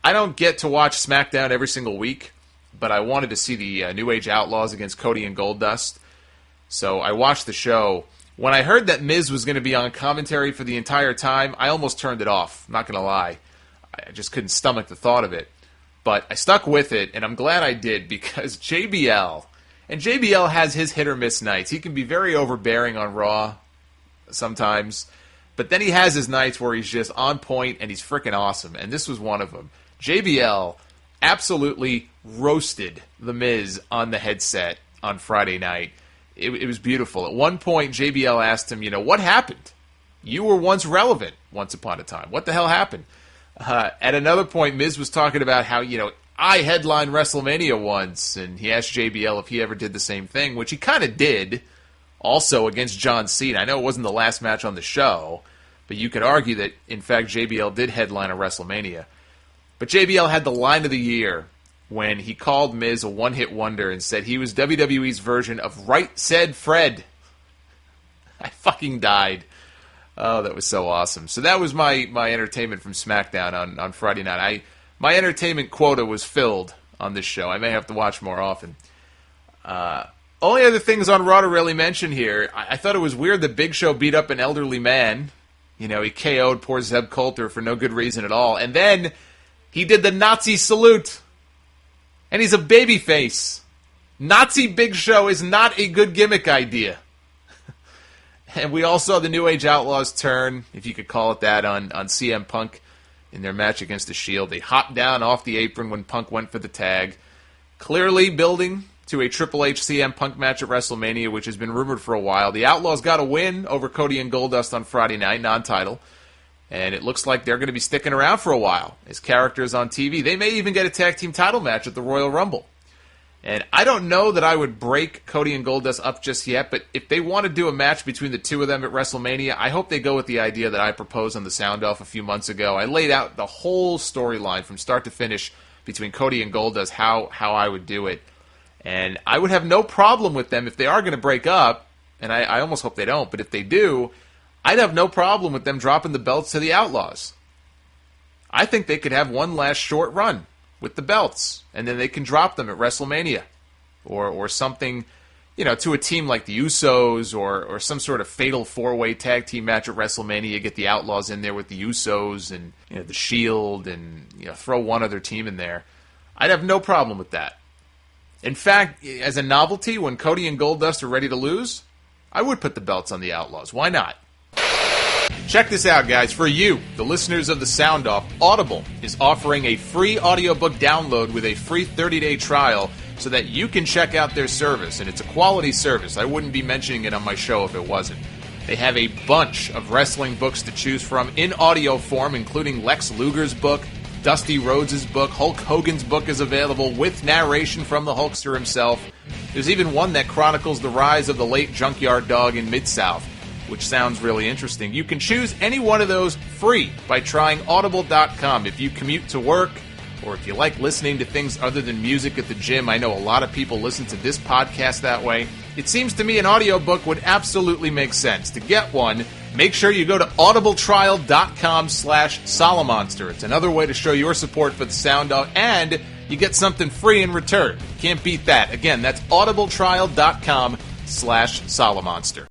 I don't get to watch SmackDown every single week, but I wanted to see the New Age Outlaws against Cody and Goldust. So I watched the show. When I heard that Miz was going to be on commentary for the entire time, I almost turned it off. I'm not going to lie. I just couldn't stomach the thought of it. But I stuck with it, and I'm glad I did, because JBL, and JBL has his hit-or-miss nights. He can be very overbearing on Raw sometimes, but then he has his nights where he's just on point, and he's freaking awesome, and this was one of them. JBL absolutely roasted The Miz on the headset on Friday night. It was beautiful. At one point, JBL asked him, what happened? You were once relevant once upon a time. What the hell happened? At another point, Miz was talking about how, I headlined WrestleMania once, and he asked JBL if he ever did the same thing, which he kind of did, also against John Cena. I know it wasn't the last match on the show, but you could argue that, in fact, JBL did headline a WrestleMania. But JBL had the line of the year when he called Miz a one-hit wonder and said he was WWE's version of Right Said Fred. I fucking died. Oh, that was so awesome. So that was my entertainment from SmackDown on Friday night. My entertainment quota was filled on this show. I may have to watch more often. Only other things on Raw to really mention here. I thought it was weird that Big Show beat up an elderly man. He KO'd poor Zeb Coulter for no good reason at all. And then he did the Nazi salute. And he's a babyface. Nazi Big Show is not a good gimmick idea. And we all saw the New Age Outlaws turn, if you could call it that, on CM Punk in their match against the Shield. They hopped down off the apron when Punk went for the tag. Clearly building to a Triple H CM Punk match at WrestleMania, which has been rumored for a while. The Outlaws got a win over Cody and Goldust on Friday night, non-title. And it looks like they're going to be sticking around for a while as characters on TV. They may even get a tag team title match at the Royal Rumble. And I don't know that I would break Cody and Goldust up just yet, but if they want to do a match between the two of them at WrestleMania, I hope they go with the idea that I proposed on the Sound Off a few months ago. I laid out the whole storyline from start to finish between Cody and Goldust, how I would do it. And I would have no problem with them if they are going to break up, and I almost hope they don't, but if they do, I'd have no problem with them dropping the belts to the Outlaws. I think they could have one last short run with the belts, and then they can drop them at WrestleMania. Or something, to a team like the Usos, or some sort of fatal four-way tag team match at WrestleMania, get the Outlaws in there with the Usos and the Shield, and throw one other team in there. I'd have no problem with that. In fact, as a novelty, when Cody and Goldust are ready to lose, I would put the belts on the Outlaws. Why not? Check this out, guys. For you, the listeners of the Sound Off, Audible is offering a free audiobook download with a free 30-day trial so that you can check out their service. And it's a quality service. I wouldn't be mentioning it on my show if it wasn't. They have a bunch of wrestling books to choose from in audio form, including Lex Luger's book, Dusty Rhodes' book, Hulk Hogan's book is available with narration from the Hulkster himself. There's even one that chronicles the rise of the late Junkyard Dog in Mid-South, which sounds really interesting. You can choose any one of those free by trying Audible.com. If you commute to work, or if you like listening to things other than music at the gym, I know a lot of people listen to this podcast that way. It seems to me an audiobook would absolutely make sense. To get one, make sure you go to audibletrial.com/Solomonster. It's another way to show your support for the Sound Off, and you get something free in return. Can't beat that. Again, that's audibletrial.com/Solomonster.